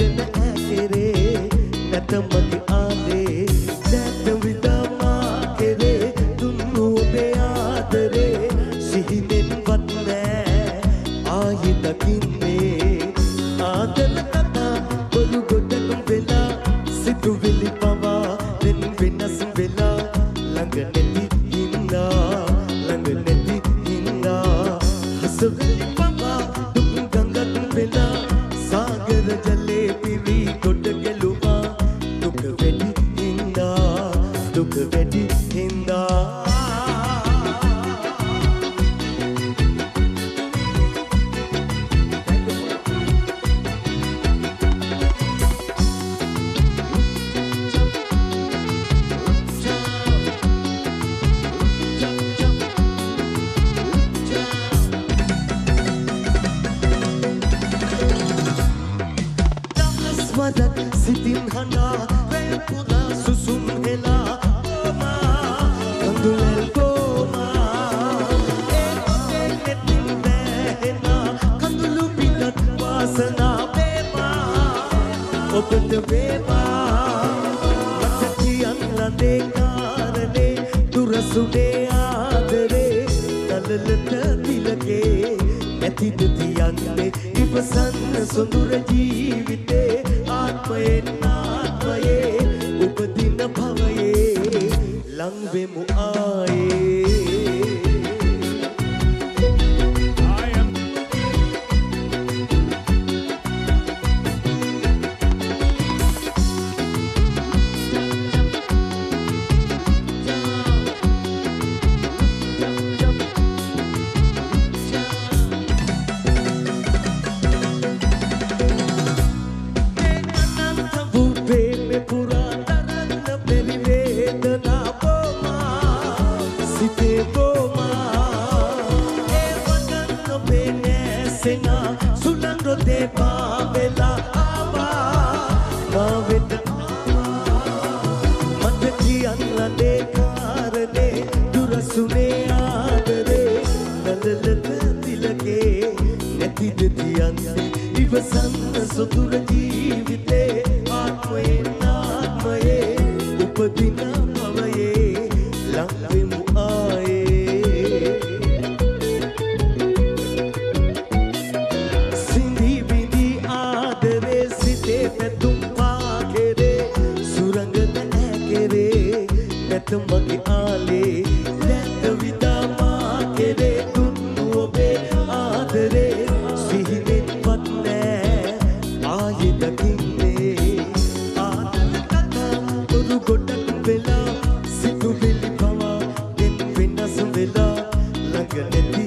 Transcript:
සුරංගන ඇකරේ නැතමගේ ආලේ දැත විදමා කෙරේ දුන්නු ඔබේ ආදරේ සිහිනෙන්වත් නෑ ආයෙ දකින්නේ ආදර කතා බොරු ගොඩක් වෙලා සිතුවිලි පවා දෙන් වෙනස් වෙලා ළඟ නැති හින්දා ළඟ නැති හින්දා හසවිලි පවා දුක් ගඟක් වෙලා සාගර ජලේ පිරි කොට ගැලුවා දුක වැඩි හින්දා වදක් සිතින් හඬා වැල් පුරා සුසුම් හෙලා ඕමා කඳුලැල් ගෝමා ඒ ඔබේ නෙතින් වැහෙනා කඳුළු පිටත් වාසනා වේවා ඔබට වේවා මට කියන්න ලදේ කාරණේ දුරසුනේ ආදරේ නලලට තිලකේ නැතිද තියන්නේ ඉවසන්න සොඳුර ජීවිතේ ආත්මයෙන් ආත්මයේ උපදින භවයේ ලං වෙමු ආයේ ඉවසන්න සොඳුර ජීවිතේ ආත්මයෙන් ආත්මයේ උපදින භවයේ ලං වෙමු ආයේ සිඳි විඳි ආදරේ සිතේ පැතුම් පාකෙරේ සුරංගන ඇකරේ නැත මගේ ආලේ දැත විදමා කෙරේ දුන්නු ඔබේ ආදරේ සිහිනෙන්වත් නෑ ආයෙ දකින්නේ ආදර කතා බොරු ගොඩක් වෙලා සිතුවිලි පවා දෙන් වෙනස් වෙලා ළඟ නැති